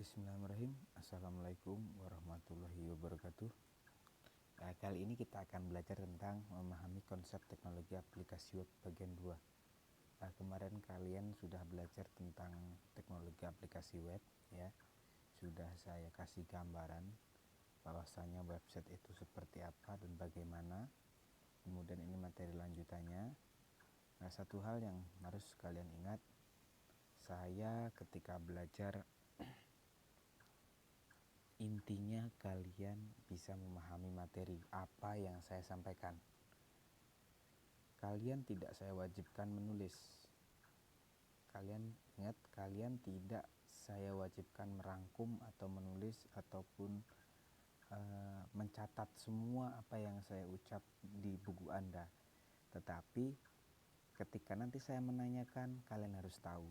Bismillahirrahmanirrahim. Assalamualaikum warahmatullahi wabarakatuh. Kali ini kita akan belajar tentang memahami konsep teknologi aplikasi web bagian 2. Kemarin kalian sudah belajar tentang teknologi aplikasi web ya. Sudah saya kasih gambaran bahwasanya website itu seperti apa dan bagaimana. Kemudian ini materi lanjutannya. Satu hal yang harus kalian ingat, saya ketika belajar intinya kalian bisa memahami materi apa yang saya sampaikan. Kalian tidak saya wajibkan menulis. Kalian ingat, kalian tidak saya wajibkan merangkum atau menulis ataupun mencatat semua apa yang saya ucap di buku Anda. Tetapi ketika nanti saya menanyakan, kalian harus tahu.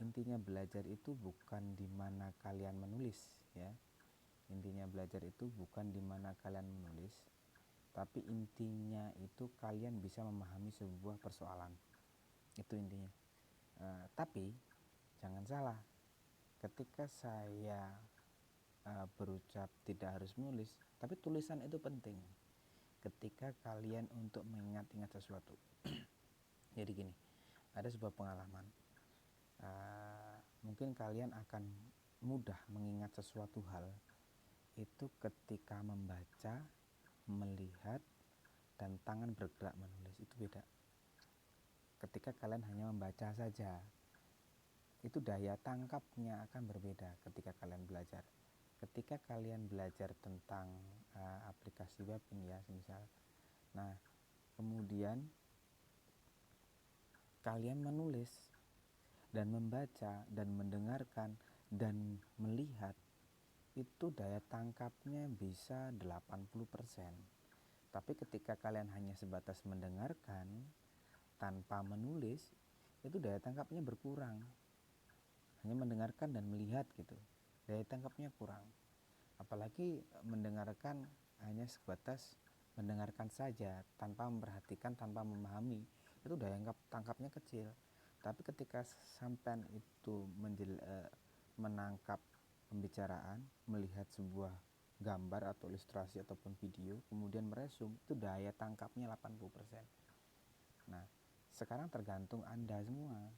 Intinya belajar itu bukan di mana kalian menulis ya. Intinya belajar itu bukan di mana kalian menulis, tapi intinya itu kalian bisa memahami sebuah persoalan. Itu intinya. Tapi jangan salah, ketika saya berucap tidak harus menulis, tapi tulisan itu penting ketika kalian untuk mengingat-ingat sesuatu. Jadi gini, ada sebuah pengalaman. Mungkin kalian akan mudah mengingat sesuatu hal itu ketika membaca, melihat, dan tangan bergerak menulis. Itu beda. Ketika kalian hanya membaca saja, itu daya tangkapnya akan berbeda ketika kalian belajar. Ketika kalian belajar tentang aplikasi web ini ya, misal. Nah, kemudian kalian menulis dan membaca dan mendengarkan dan melihat, itu daya tangkapnya bisa 80%. Tapi ketika kalian hanya sebatas mendengarkan tanpa menulis, itu daya tangkapnya berkurang. Hanya mendengarkan dan melihat gitu, daya tangkapnya kurang. Apalagi mendengarkan hanya sebatas mendengarkan saja tanpa memperhatikan, tanpa memahami, itu daya tangkapnya kecil. Tapi ketika sampean itu menangkap pembicaraan, melihat sebuah gambar atau ilustrasi ataupun video, kemudian meresum, itu daya tangkapnya 80%. Nah, sekarang tergantung Anda semua.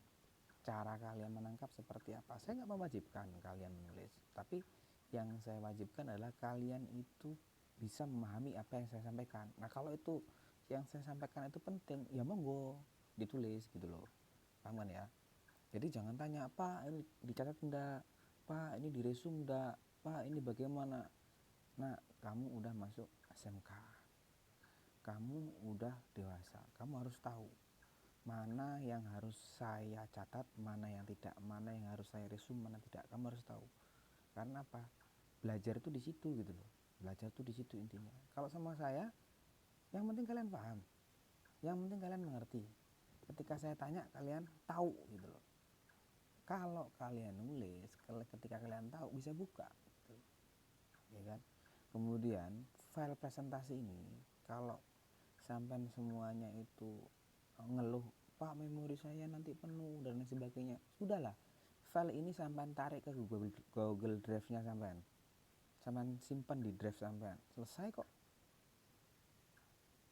Cara kalian menangkap seperti apa. Saya nggak mewajibkan kalian menulis, tapi yang saya wajibkan adalah kalian itu bisa memahami apa yang saya sampaikan. Nah, kalau itu yang saya sampaikan itu penting, ya monggo ditulis gitu loh. Paham kan ya? Jadi jangan tanya, Pak ini dicatat enggak? Pak ini diresum enggak? Pak ini bagaimana? Nah, kamu udah masuk SMK. Kamu udah dewasa. Kamu harus tahu mana yang harus saya catat, mana yang tidak, mana yang harus saya resum, mana tidak. Kamu harus tahu. Karena apa? Belajar itu di situ gitu loh. Belajar itu di situ intinya. Kalau sama saya, yang penting kalian paham. Yang penting kalian mengerti. Ketika saya tanya, kalian tahu gitu loh. Kalau kalian nulis, ketika kalian tahu, bisa buka gitu. Ya kan? Kemudian file presentasi ini, kalau sampai semuanya itu ngeluh, Pak memori saya nanti penuh dan lain sebagainya, sudahlah, file ini sampai tarik ke Google Drive-nya sampai simpan di drive sampai selesai kok.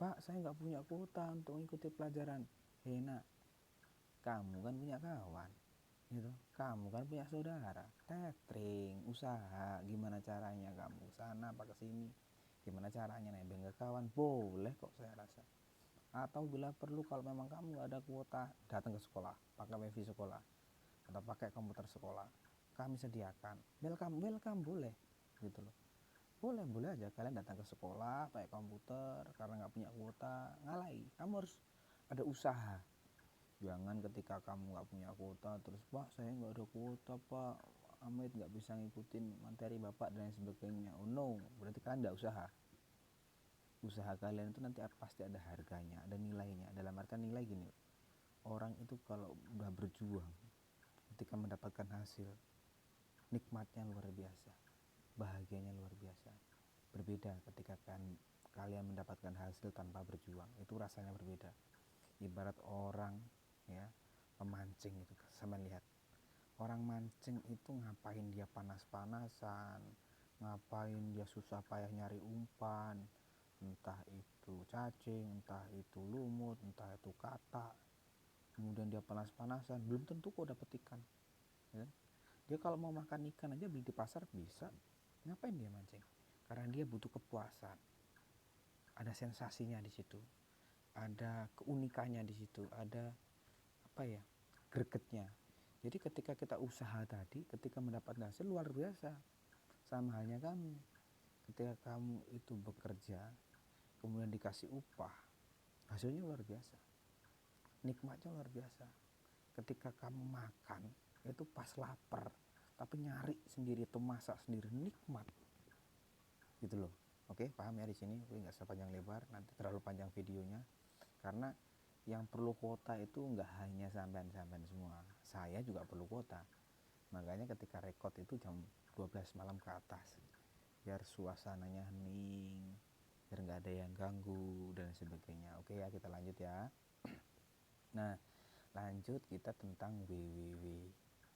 Pak saya nggak punya kuota untuk mengikuti pelajaran. Enak, kamu kan punya kawan gitu, kamu kan punya saudara, tethering, usaha, gimana caranya kamu sana apa kesini, gimana caranya nebeng ke kawan, boleh kok saya rasa. Atau bila perlu kalau memang kamu nggak ada kuota, datang ke sekolah, pakai wifi sekolah atau pakai komputer sekolah, kami sediakan, welcome boleh gitu loh. Boleh aja kalian datang ke sekolah pakai komputer karena nggak punya kuota, ngalai. Kamu harus ada usaha. Jangan ketika kamu nggak punya kuota terus, Pak saya nggak ada kuota Pak, Amit nggak bisa ngikutin materi Bapak dan lain sebagainya. Oh no, berarti kalian nggak usaha. Usaha kalian itu nanti pasti ada harganya, ada nilainya. Dalam artian nilai gini, orang itu kalau udah berjuang, ketika mendapatkan hasil, nikmatnya luar biasa, bahagianya luar biasa. Berbeda ketika kalian mendapatkan hasil tanpa berjuang, itu rasanya berbeda. Ibarat orang ya memancing itu, sama lihat Orang mancing itu ngapain dia panas-panasan, ngapain dia susah payah nyari umpan, entah itu cacing, entah itu lumut, entah itu katak, kemudian dia panas-panasan, belum tentu kok dapet ikan, ya. Dia kalau mau makan ikan aja beli di pasar bisa. Ngapain dia mancing? Karena dia butuh kepuasan, ada sensasinya di situ, ada keunikannya di situ, ada apa ya, gregetnya. Jadi ketika kita usaha tadi, ketika mendapat hasil luar biasa. Sama halnya kamu, ketika kamu itu bekerja kemudian dikasih upah, hasilnya luar biasa, nikmatnya luar biasa. Ketika kamu makan itu pas lapar tapi nyari sendiri atau masak sendiri, nikmat gitu loh. Oke, paham ya di sini? Oke, nggak sepanjang lebar, nanti terlalu panjang videonya. Karena yang perlu kuota itu nggak hanya sampean-sampean semua, saya juga perlu kuota. Makanya ketika record itu jam 12 malam ke atas, biar suasananya hening, biar nggak ada yang ganggu dan sebagainya. Oke ya, kita lanjut ya. Nah, lanjut kita tentang www.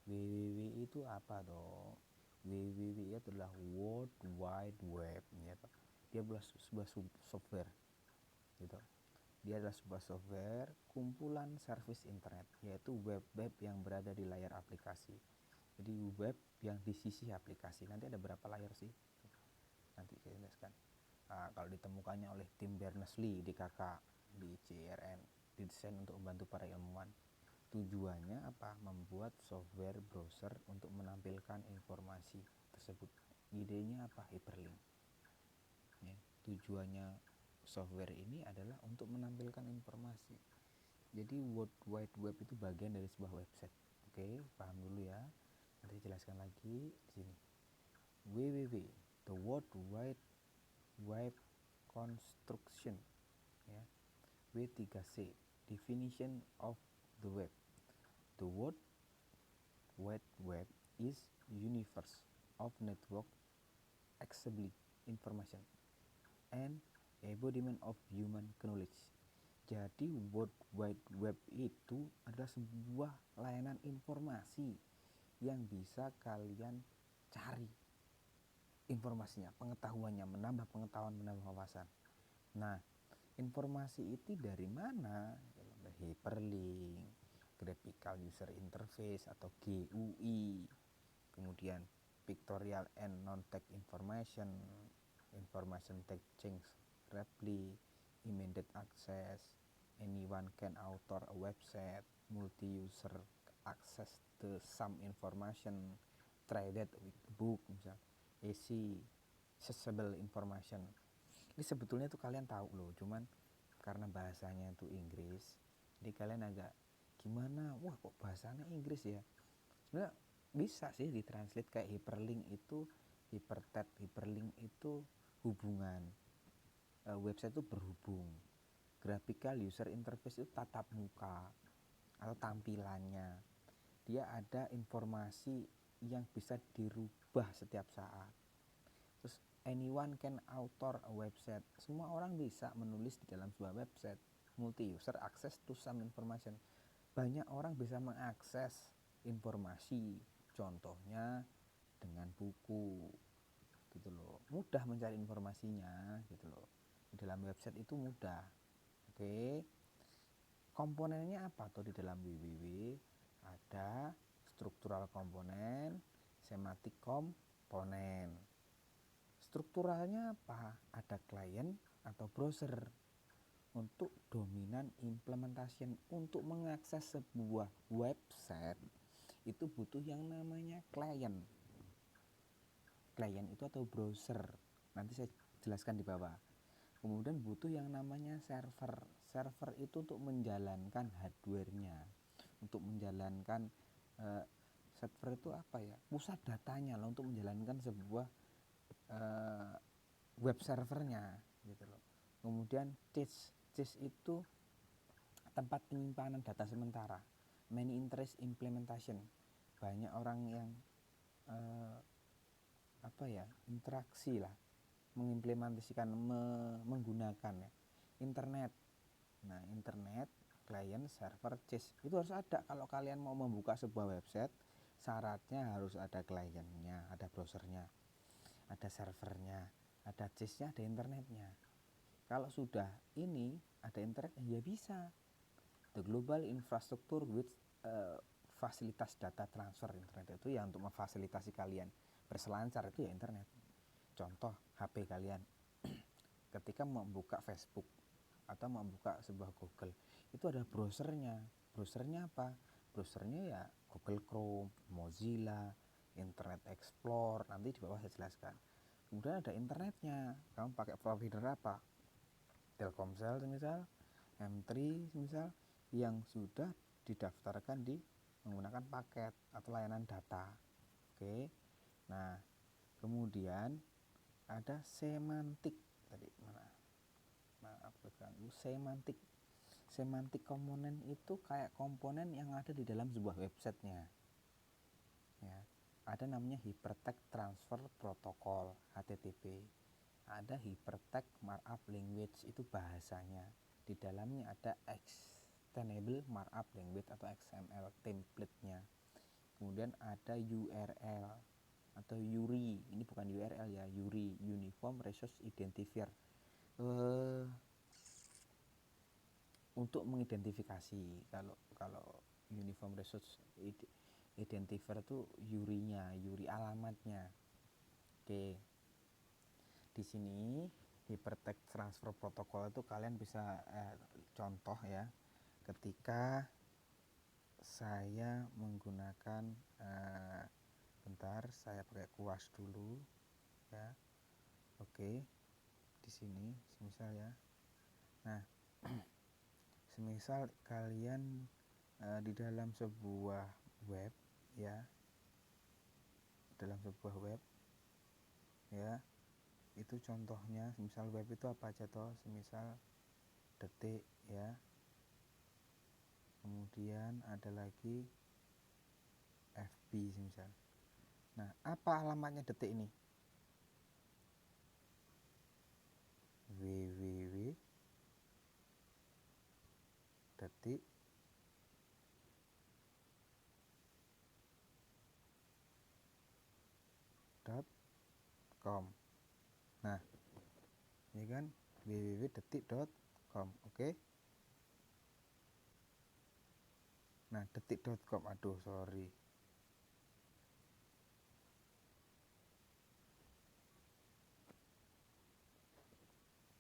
www itu apa toh? www itu adalah World Wide Web, ya toh. Dia adalah sebuah software gitu. Dia adalah sebuah software kumpulan service internet, yaitu web-web yang berada di layar aplikasi. Jadi web yang di sisi aplikasi. Nanti ada berapa layar sih? Nanti saya jelaskan. Nah, kalau ditemukannya oleh tim Berners-Lee di KK di CERN, didesain untuk membantu para ilmuwan. Tujuannya apa? Membuat software browser untuk menampilkan informasi tersebut. Idenya apa? Hyperlink. Ya, tujuannya software ini adalah untuk menampilkan informasi. Jadi World Wide Web itu bagian dari sebuah website. Oke, paham dulu ya. Nanti jelaskan lagi di sini. www, the World Wide Web Construction, ya. W3C, definition of the web. The World Wide Web is universe of network accessible information and embodiment of human knowledge. Jadi World Wide Web itu adalah sebuah layanan informasi yang bisa kalian cari informasinya, pengetahuannya, menambah pengetahuan, menambah wawasan. Nah, informasi itu dari mana? Dari hyperlink, graphical user interface atau GUI, kemudian pictorial and non-text information, information text change rapidly, immediate access, anyone can author a website, multi-user access to some information, traded with book, misalnya, easy accessible information. Ini sebetulnya tuh kalian tahu loh, cuman karena bahasanya itu Inggris, jadi kalian agak gimana, wah kok bahasanya Inggris ya. Sebenarnya bisa sih ditranslate kayak hyperlink itu, hypertext, hyperlink itu hubungan, website itu berhubung, graphical user interface itu tatap muka atau tampilannya, dia ada informasi yang bisa dirubah setiap saat. Terus anyone can author a website, semua orang bisa menulis di dalam sebuah website. Multi user access to some information, banyak orang bisa mengakses informasi, contohnya dengan buku gitu loh, mudah mencari informasinya gitu loh, di dalam website itu mudah. Oke, komponennya apa tuh di dalam www? Ada struktural komponen, semantik komponen. Strukturalnya apa? Ada client atau browser. Untuk dominan implementation, untuk mengakses sebuah website itu butuh yang namanya client. Client itu atau browser, nanti saya jelaskan di bawah. Kemudian butuh yang namanya server. Server itu untuk menjalankan hardware-nya, untuk menjalankan server itu apa ya, pusat datanya lah, untuk menjalankan sebuah web servernya gitu loh. Kemudian cache itu tempat penyimpanan data sementara. Many interest implementation, banyak orang yang interaksi lah, mengimplementasikan, menggunakan ya, internet. Nah, internet, client, server, cache itu harus ada kalau kalian mau membuka sebuah website, Syaratnya harus ada kliennya, ada browsernya, ada servernya, ada CIS-nya, ada internetnya. Kalau sudah ini ada internet, ya bisa. The global infrastructure with fasilitas data transfer. Internet itu ya untuk memfasilitasi kalian berselancar itu ya internet. Contoh HP kalian ketika membuka Facebook atau membuka sebuah Google, itu ada browsernya. Browsernya apa? Browsernya ya Google Chrome, Mozilla, Internet Explorer, nanti di bawah saya jelaskan. Kemudian ada internetnya, kamu pakai provider apa? Telkomsel misal, M3 misal, yang sudah didaftarkan di menggunakan paket atau layanan data. Oke. Nah, kemudian ada semantik tadi mana? Maaf terganggu. Semantik komponen itu kayak komponen yang ada di dalam sebuah websitenya. Ya, ada namanya Hypertext Transfer Protocol (HTTP). Ada Hypertext Markup Language, itu bahasanya. Di dalamnya ada Extendable Markup Language atau XML template-nya. Kemudian ada URL atau URI. Ini bukan URL ya, URI, Uniform Resource Identifier. Untuk mengidentifikasi, kalau Uniform Resource Identifier itu URI alamatnya. Oke. Di sini Hypertext Transfer Protocol itu kalian bisa contoh ya, ketika saya menggunakan bentar, saya pakai kuas dulu ya. Oke. Di sini misal ya. Nah, semisal kalian di dalam sebuah web ya, ya, itu contohnya misal web itu apa aja toh, semisal detik ya, kemudian ada lagi FB misal. Nah, apa alamatnya detik ini? www.detik.com. Nah, ini kan www.detik.com. Oke. Nah, detik.com, sorry.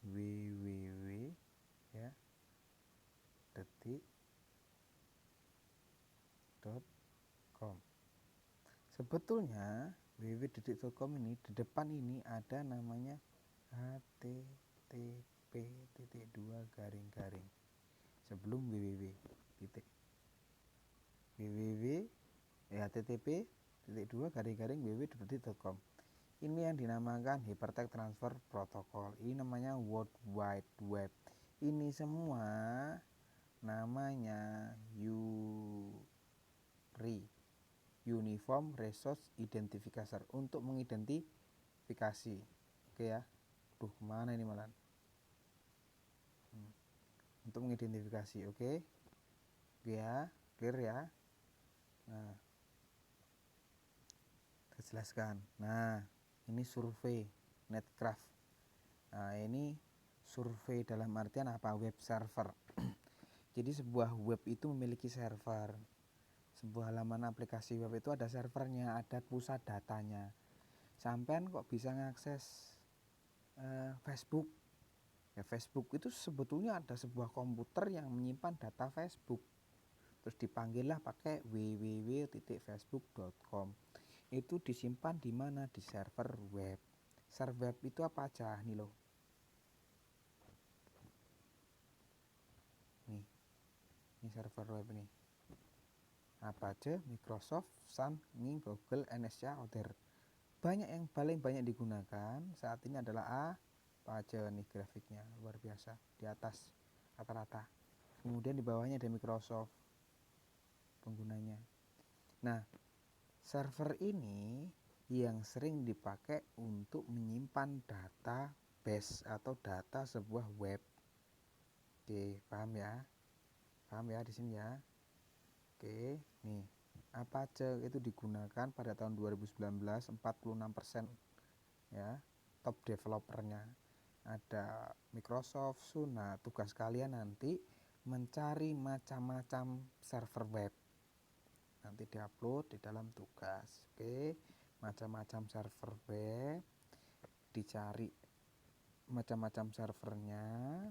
www ya, detik.com. Sebetulnya www.detik.com ini di depan ini ada namanya http://2 sebelum www http://www.detik.com. Ini yang dinamakan Hypertext Transfer Protocol. Ini namanya World Wide Web. Ini semua namanya URI, Uniform Resource Identifier, untuk mengidentifikasi. Oke ya. Mana ini malah? Untuk mengidentifikasi, oke. Ya, clear ya. Nah, kita jelaskan. Nah, ini survei Netcraft. Nah, ini survei dalam artian apa? Web server. Jadi sebuah web itu memiliki server. Sebuah halaman aplikasi web itu ada servernya, ada pusat datanya. Sampean kok bisa ngakses Facebook? Ya, Facebook itu sebetulnya ada sebuah komputer yang menyimpan data Facebook. Terus dipanggillah pakai www.facebook.com. Itu disimpan di mana? Di server web. Server web itu apa aja nih loh. Nih. Ini server web nih. Apa aja? Microsoft, Sun, Google, NSA, Other. Banyak yang paling banyak digunakan saat ini adalah apa aja nih grafiknya, luar biasa. Di atas rata-rata. Kemudian di bawahnya ada Microsoft penggunanya. Nah, server ini yang sering dipakai untuk menyimpan data base atau data sebuah web. Oke, paham ya? Paham ya di sini ya? Oke, nih Apache itu digunakan pada tahun 2019, 46% ya, top developernya. Ada Microsoft, Sun. Nah, tugas kalian nanti mencari macam-macam server web. Nanti diupload di dalam tugas. Oke, macam-macam server web, dicari macam-macam servernya,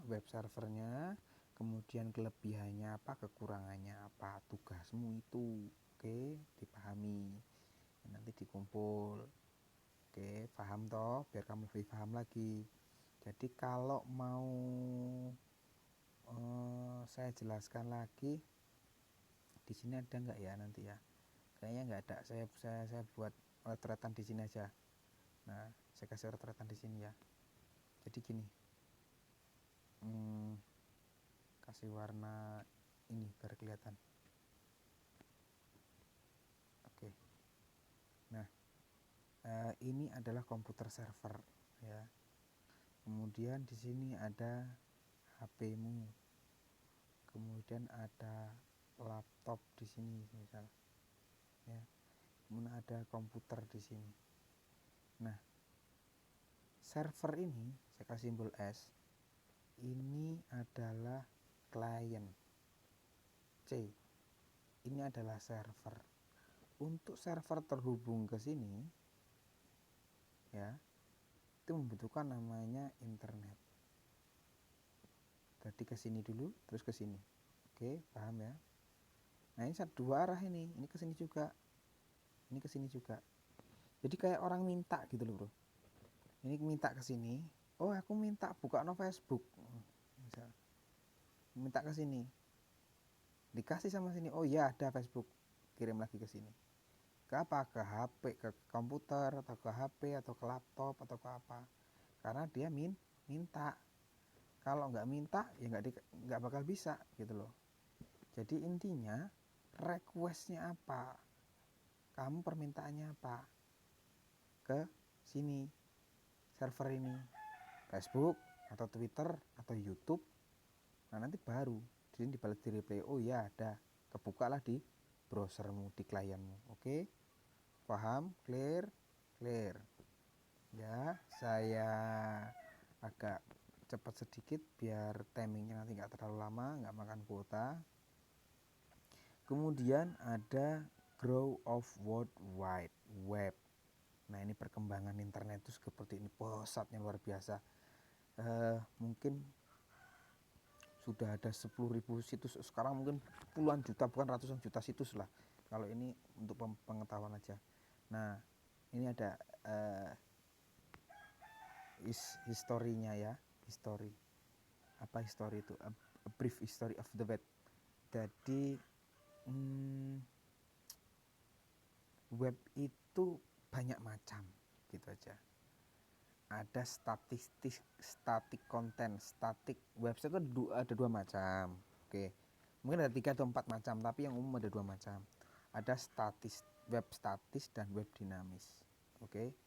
web servernya, kemudian kelebihannya apa, kekurangannya apa, tugasmu itu. Oke, dipahami. Nanti dikumpul. Oke, paham toh, biar kamu lebih paham lagi. Jadi kalau mau saya jelaskan lagi, di sini ada nggak ya nanti ya? Kayaknya nggak ada. Saya buat retretan di sini aja. Nah, saya kasih retretan di sini ya. Jadi gini, kasih warna ini biar kelihatan. Oke. Nah, ini adalah komputer server ya. Kemudian di sini ada HP-mu. Kemudian ada laptop di sini misal. Ya. Kemudian ada komputer di sini. Nah, server ini saya kasih simbol S. Ini adalah klien. C. Ini adalah server. Untuk server terhubung ke sini ya, itu membutuhkan namanya internet. Jadi ke sini dulu, terus ke sini. Oke, paham ya? Nah, ini dua arah ini ke sini juga. Ini ke sini juga. Jadi kayak orang minta gitu loh, Bro. Ini minta ke sini. Oh, aku minta buka no Facebook. Misal. Minta ke sini. Dikasih sama sini. Oh iya, ada Facebook. Kirim lagi ke sini. Ke apa? Ke HP, ke komputer, atau ke HP, atau ke laptop, atau ke apa. Karena dia minta. Kalau nggak minta, ya nggak bakal bisa gitu loh. Jadi intinya, requestnya apa? Kamu permintaannya apa? Ke sini, server ini. Facebook, atau Twitter, atau YouTube. Nah, nanti baru. Jadi dibalik di replay. Oh ya, ada. Kebukalah di browsermu, di klienmu. Oke? Paham? Clear? Clear. Ya, saya agak cepat sedikit biar timingnya nanti nggak terlalu lama, nggak makan kuota. Kemudian ada Grow of World Wide Web. Nah, ini perkembangan internet itu seperti ini, pesatnya luar biasa. Mungkin sudah ada 10.000 situs, sekarang mungkin puluhan juta, bukan ratusan juta situs lah. Kalau ini untuk pengetahuan aja. Nah, ini ada historinya ya, history. Apa history itu? A brief history of the web. Jadi web itu banyak macam gitu aja. Ada static content, static website itu ada dua macam. Oke, mungkin ada 3 atau 4 macam, tapi yang umum ada 2 macam. Ada web statis dan web dinamis. Oke,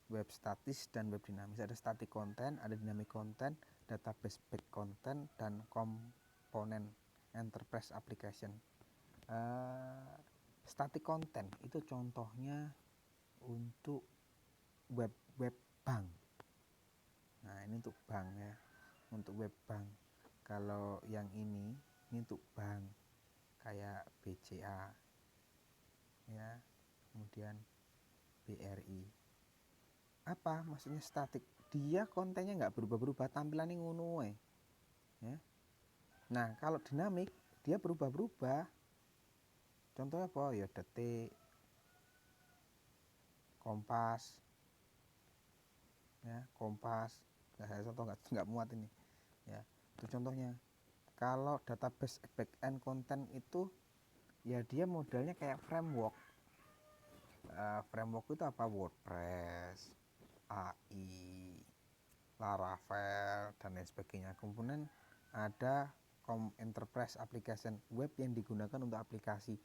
web statis dan web dinamis. Ada static content, ada dynamic content, database back content, dan komponen enterprise application. Static content itu contohnya untuk web bank. Nah, ini untuk bank ya, untuk web bank. Kalau yang ini untuk bank kayak BCA ya, kemudian BRI. Apa maksudnya statik? Dia kontennya nggak berubah-berubah, tampilannya ngono ya. Nah, kalau dinamik dia berubah-berubah. Contohnya apa? Ya Detik, Kompas ya, Kompas. Saya contoh nggak muat ini ya, itu contohnya. Kalau database backend content itu ya dia modelnya kayak framework. Framework itu apa? WordPress, AI, Laravel, dan lain sebagainya. Kemudian ada enterprise application, web yang digunakan untuk aplikasi.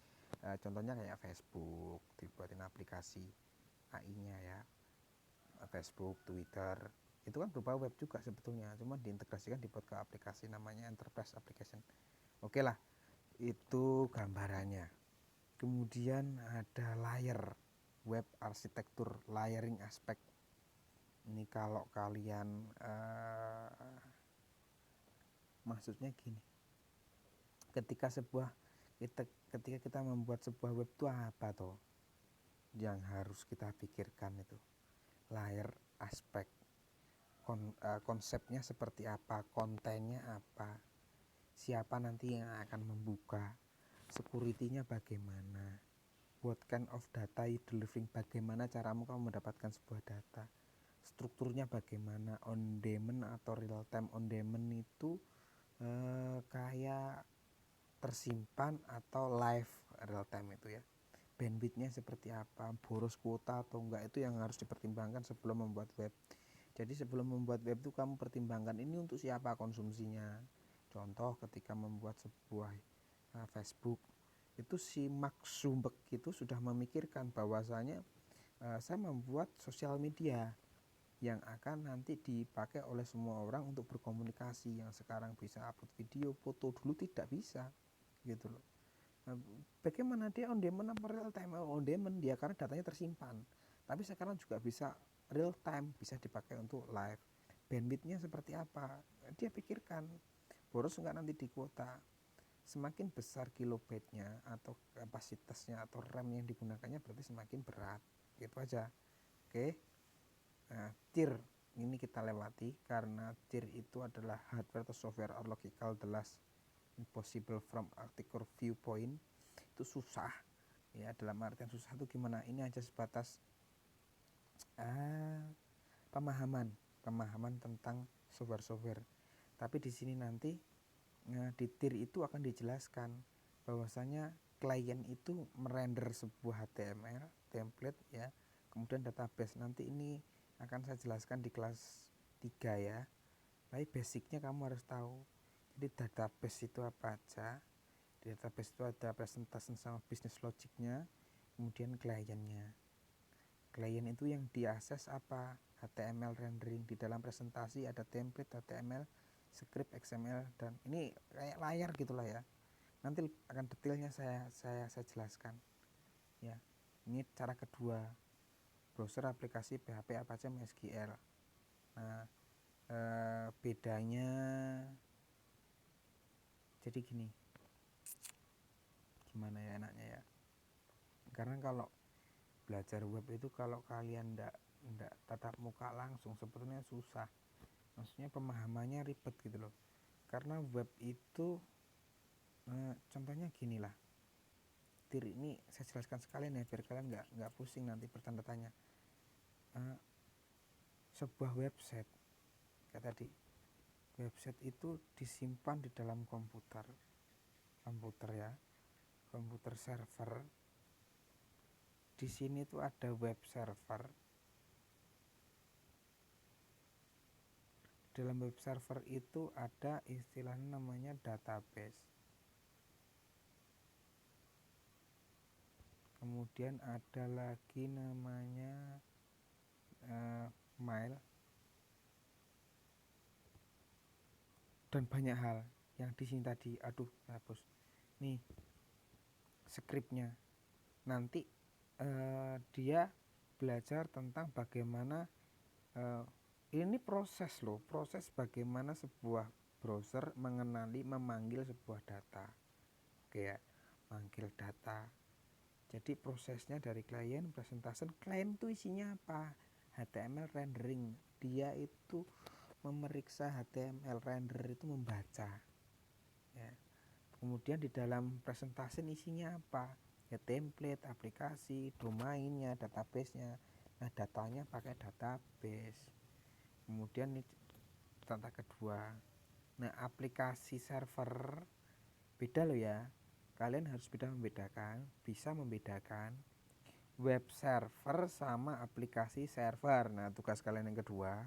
Contohnya kayak Facebook, dibuatin aplikasi AI-nya ya. Facebook, Twitter, itu kan berupa web juga sebetulnya, cuma diintegrasikan dibuat ke aplikasi namanya enterprise application. Oke lah, itu gambarannya. Kemudian ada layer, web arsitektur layering aspek. Ini kalau kalian maksudnya gini, ketika kita membuat sebuah web itu apa toh yang harus kita pikirkan itu layer aspek, konsepnya seperti apa, kontennya apa, siapa nanti yang akan membuka, security-nya bagaimana, what kind of data you delivering, bagaimana caramu kamu mendapatkan sebuah data, strukturnya bagaimana, on demand atau real time. On demand itu kayak tersimpan atau live real time itu ya. Bandwidth-nya seperti apa, boros kuota atau enggak, itu yang harus dipertimbangkan sebelum membuat web. Jadi sebelum membuat web itu kamu pertimbangkan ini untuk siapa konsumsinya. Contoh ketika membuat sebuah Facebook, itu si Mark Zuckerberg itu sudah memikirkan bahwasanya saya membuat sosial media yang akan nanti dipakai oleh semua orang untuk berkomunikasi, yang sekarang bisa upload video, foto, dulu tidak bisa gitu loh. Bagaimana dia on demand apa real time? On demand dia karena datanya tersimpan, tapi sekarang juga bisa real time, bisa dipakai untuk live. Bandwidth-nya seperti apa, dia pikirkan. Boros enggak nanti di kuota, semakin besar kilobyte-nya atau kapasitasnya atau RAM yang digunakannya berarti semakin berat, gitu aja. Oke. Nah, tier ini kita lewati karena tier itu adalah hardware atau software or logical the last impossible from architecture viewpoint. Itu susah ya, dalam artian susah itu gimana, ini aja sebatas pemahaman tentang software. Tapi di sini nanti di tier itu akan dijelaskan bahwasanya klien itu merender sebuah HTML template ya, kemudian database. Nanti ini akan saya jelaskan di kelas 3 ya. Tapi basicnya kamu harus tahu. Jadi database itu apa aja. Di database itu ada presentation sama business logicnya, kemudian kliennya. Klien itu yang diakses apa? HTML rendering. Di dalam presentasi ada template HTML, script XML, dan ini kayak layar gitulah ya. Nanti akan detailnya saya jelaskan. Ya. Ini cara kedua. Browser aplikasi PHP apa aja MySQL. Nah, bedanya jadi gini, gimana ya enaknya ya, karena kalau belajar web itu kalau kalian ndak tatap muka langsung sebetulnya susah, maksudnya pemahamannya ribet gitu loh. Karena web itu contohnya gini lah, tier ini saya jelaskan sekalian ya biar kalian nggak pusing nanti bertanda tanya. Sebuah website kayak tadi, website itu disimpan di dalam komputer ya, komputer server. Di sini tuh ada web server. Dalam web server itu ada istilah namanya database. Kemudian ada lagi namanya mail, dan banyak hal yang di sini tadi. Aduh, hapus. Nih skripnya. Nanti dia belajar tentang bagaimana ini proses bagaimana sebuah browser memanggil sebuah data. Oke ya, manggil data. Jadi prosesnya dari klien, presentation, klien itu isinya apa? HTML rendering. Dia itu memeriksa HTML render itu membaca. Ya. Kemudian di dalam presentation isinya apa? Ya template, aplikasi, domainnya, database-nya. Nah, datanya pakai database. Kemudian ini tata kedua. Nah, aplikasi server beda loh ya. Kalian harus bisa membedakan web server sama aplikasi server. Nah, tugas kalian yang kedua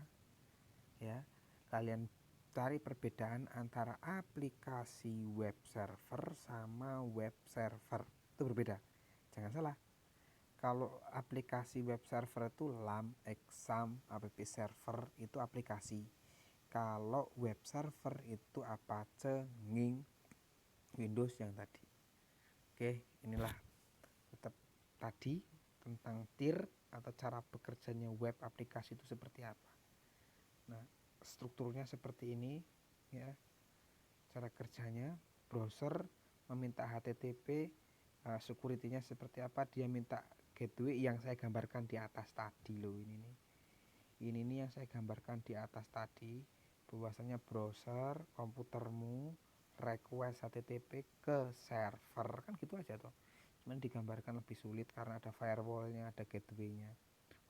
ya, kalian cari perbedaan antara aplikasi web server sama web server. Itu berbeda. Jangan salah. Kalau aplikasi web server itu LAMP, exam, app server itu aplikasi. Kalau web server itu Apache, Nging, Windows yang tadi. Oke, inilah tadi tentang tier atau cara bekerjanya web aplikasi itu seperti apa. Nah, strukturnya seperti ini ya. Cara kerjanya, browser meminta HTTP, security-nya seperti apa, dia minta gateway yang saya gambarkan di atas tadi loh ini nih. Ini nih yang saya gambarkan di atas tadi, bahwasanya browser komputermu request HTTP ke server, kan gitu aja toh. Cuman digambarkan lebih sulit karena ada firewall-nya, ada gateway-nya.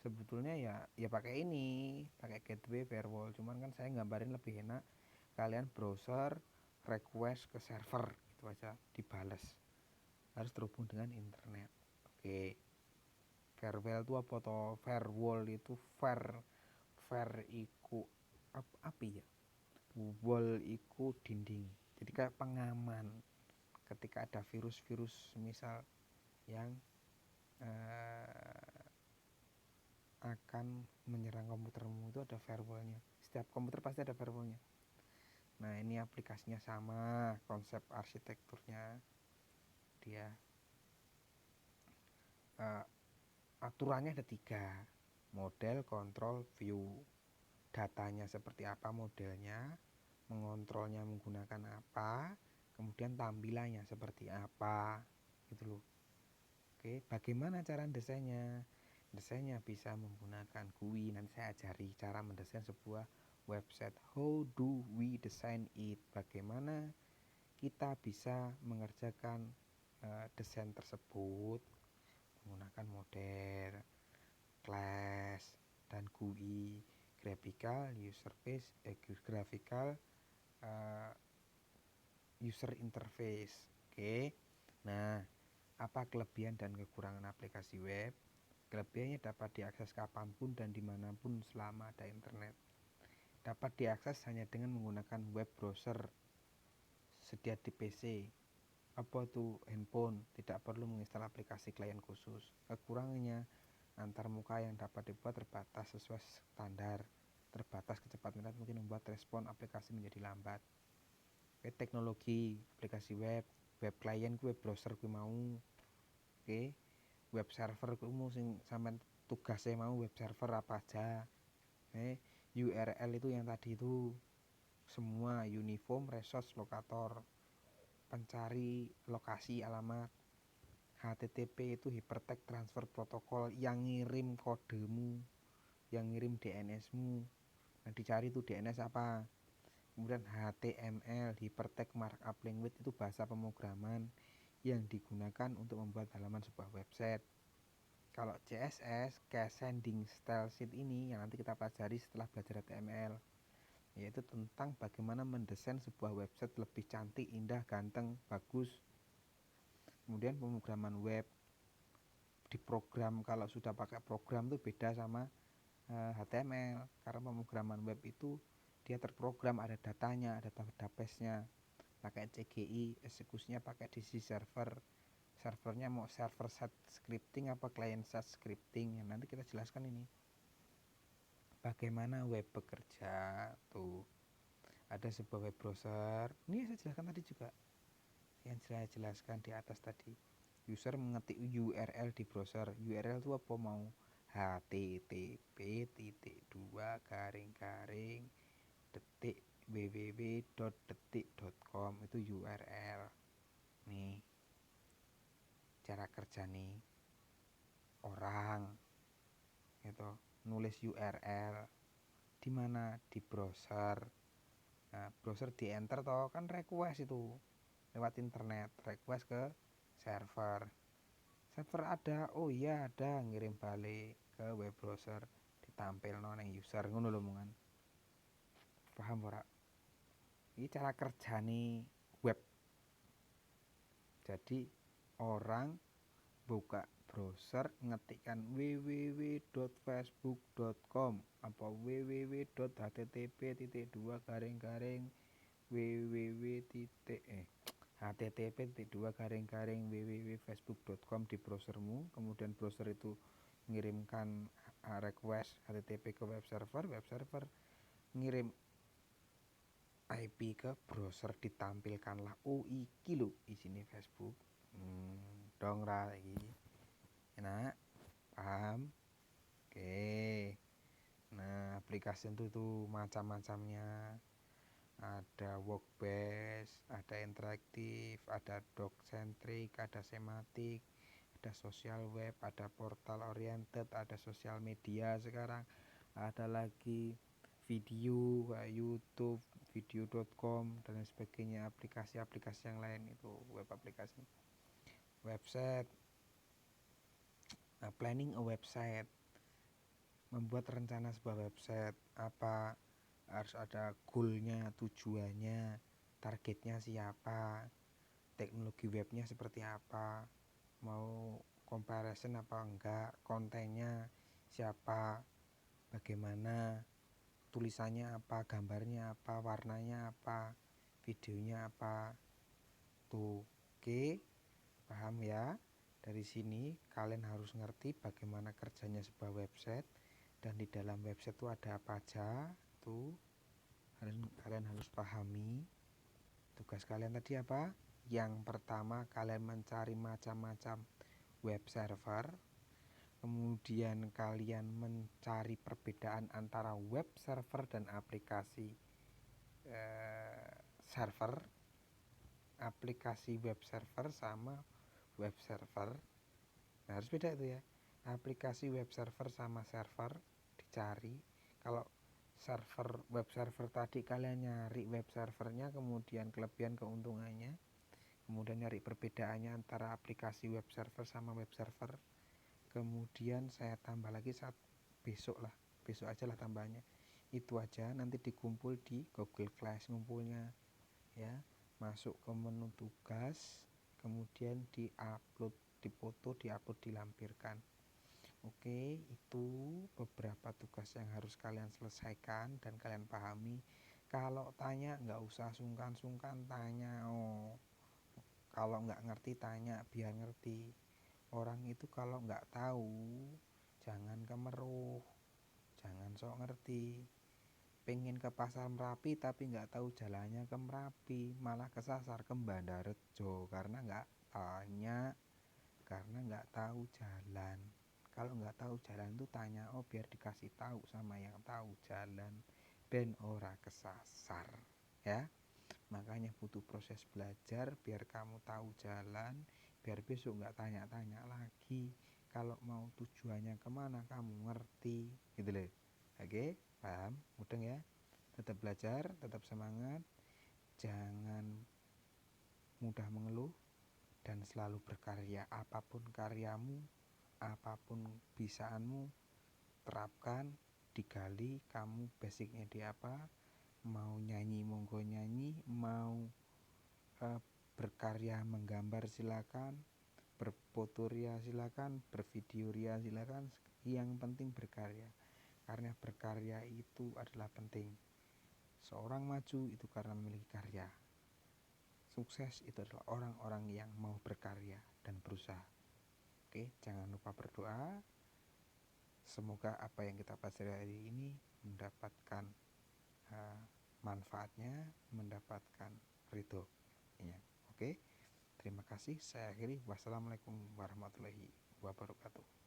Sebetulnya ya pakai ini, pakai gateway firewall, cuman kan saya gambarin lebih enak. Kalian browser request ke server gitu aja, dibales, harus terhubung dengan internet. Oke, firewall itu apa toh? Firewall itu fair iku api ya, wall iku dinding, jadi kayak pengaman ketika ada virus-virus misal yang akan menyerang komputermu, itu ada firewallnya. Setiap komputer pasti ada firewallnya. Nah, ini aplikasinya sama, konsep arsitekturnya dia aturannya ada 3: model, kontrol, view. Datanya seperti apa modelnya, mengontrolnya menggunakan apa, kemudian tampilannya seperti apa gitu loh. Oke, bagaimana cara desainnya? Desainnya bisa menggunakan GUI. Nanti saya ajari cara mendesain sebuah website. How do we design it? Bagaimana kita bisa mengerjakan desain tersebut menggunakan model, class, dan GUI, graphical user interface. Oke. Nah, apa kelebihan dan kekurangan aplikasi web? Kelebihannya dapat diakses kapanpun dan dimanapun selama ada internet. Dapat diakses hanya dengan menggunakan web browser sedia di PC. Apa tuh? Handphone, tidak perlu menginstal aplikasi klien khusus. Kekurangannya, antar muka yang dapat dibuat terbatas sesuai standar. Terbatas kecepatan internet mungkin membuat respon aplikasi menjadi lambat. Oke, teknologi aplikasi web client web browser ku mau. Oke, web server ku sing sampean tugasnya mau web server apa aja. URL itu yang tadi itu semua uniform resource locator, pencari lokasi alamat. HTTP itu hypertext transfer protocol, yang ngirim kodemu, yang ngirim DNS-mu. Nah, dicari tuh DNS apa. Kemudian HTML, hypertext markup language, itu bahasa pemrograman yang digunakan untuk membuat halaman sebuah website. Kalau CSS, Case Sending Style Sheet, ini yang nanti kita pelajari setelah belajar HTML, yaitu tentang bagaimana mendesain sebuah website lebih cantik, indah, ganteng, bagus. Kemudian pemrograman web, diprogram, kalau sudah pakai program itu beda sama HTML, karena pemrograman web itu dia terprogram, ada datanya, ada database-nya, pakai CGI, eksekusinya pakai DC server. Servernya mau server side scripting apa client side scripting, ya nanti kita jelaskan ini. Bagaimana web bekerja tuh. Ada sebuah web browser, ini saya jelaskan tadi juga, yang saya jelaskan di atas tadi. User mengetik URL di browser. URL itu apa mau? http://www.detik.com, itu URL. Nih, cara kerja nih orang itu nulis URL di mana? Di browser. Nah, browser di enter toh, kan request itu lewat internet, request ke server. Server ada, oh iya ada, ngirim balik ke web browser, ditampil nang user, ngono lho omongan. Paham ora? Ini cara kerja nih web. Jadi orang buka browser, ngetikkan www.facebook.com apa www.http://www.facebook.com di browsermu. Kemudian browser itu mengirimkan request HTTP ke web server ngirim IP ke browser, ditampilkanlah, oh iki lho isine Facebook. Dong ra iki. Enak? Paham? Oke. Nah, aplikasi itu tuh macam-macamnya. Ada work-based, ada interaktif, ada doc-centric, ada semantik, ada social web, ada portal oriented, ada sosial media sekarang, ada lagi video kayak YouTube, video.com dan sebagainya, aplikasi-aplikasi yang lain itu web aplikasi. Website, planning a website, membuat rencana sebuah website, apa harus ada goalnya, tujuannya, targetnya siapa, teknologi webnya seperti apa, mau comparison apa enggak, kontennya siapa, bagaimana, tulisannya apa, gambarnya apa, warnanya apa, videonya apa. Tuh, oke, paham ya? Dari sini kalian harus ngerti bagaimana kerjanya sebuah website dan di dalam website itu ada apa aja. Tuh, kalian harus pahami. Tugas kalian tadi apa? Yang pertama, kalian mencari macam-macam web server. Kemudian kalian mencari perbedaan antara web server dan aplikasi server, aplikasi web server sama web server. Nah, harus beda itu ya. Aplikasi web server sama server dicari. Kalau server web server tadi kalian nyari web servernya, kemudian kelebihan keuntungannya, kemudian nyari perbedaannya antara aplikasi web server sama web server. Kemudian saya tambah lagi saat besok aja lah tambahnya. Itu aja nanti dikumpul di Google Class ngumpulnya ya. Masuk ke menu tugas, kemudian diupload, dipoto, diupload, dilampirkan. Oke, itu beberapa tugas yang harus kalian selesaikan dan kalian pahami. Kalau tanya nggak usah sungkan-sungkan tanya. Kalau nggak ngerti tanya biar ngerti. Orang itu kalau nggak tahu jangan kemeruh, jangan sok ngerti. Pengen ke pasar Merapi tapi nggak tahu jalannya ke Merapi, malah kesasar ke Bandarejo karena nggak tanya, karena nggak tahu jalan. Kalau nggak tahu jalan tuh tanya, biar dikasih tahu sama yang tahu jalan, ben ora kesasar ya. Makanya butuh proses belajar biar kamu tahu jalan, biar besok nggak tanya-tanya lagi. Kalau mau tujuannya kemana kamu ngerti gitu loh. Oke, paham? Mudeng ya. Tetap belajar, tetap semangat, jangan mudah mengeluh, dan selalu berkarya. Apapun karyamu, apapun bisaanmu, terapkan, digali kamu basicnya di apa. Mau nyanyi monggo nyanyi, mau berkarya menggambar silakan, berfoto ria silakan, bervideo ria silakan, yang penting berkarya. Karena berkarya itu adalah penting. Seorang maju itu karena memiliki karya. Sukses itu adalah orang-orang yang mau berkarya dan berusaha. Oke, jangan lupa berdoa. Semoga apa yang kita pelajari hari ini mendapatkan manfaatnya, mendapatkan ridho. Oke, terima kasih. Saya akhiri. Wassalamualaikum warahmatullahi wabarakatuh.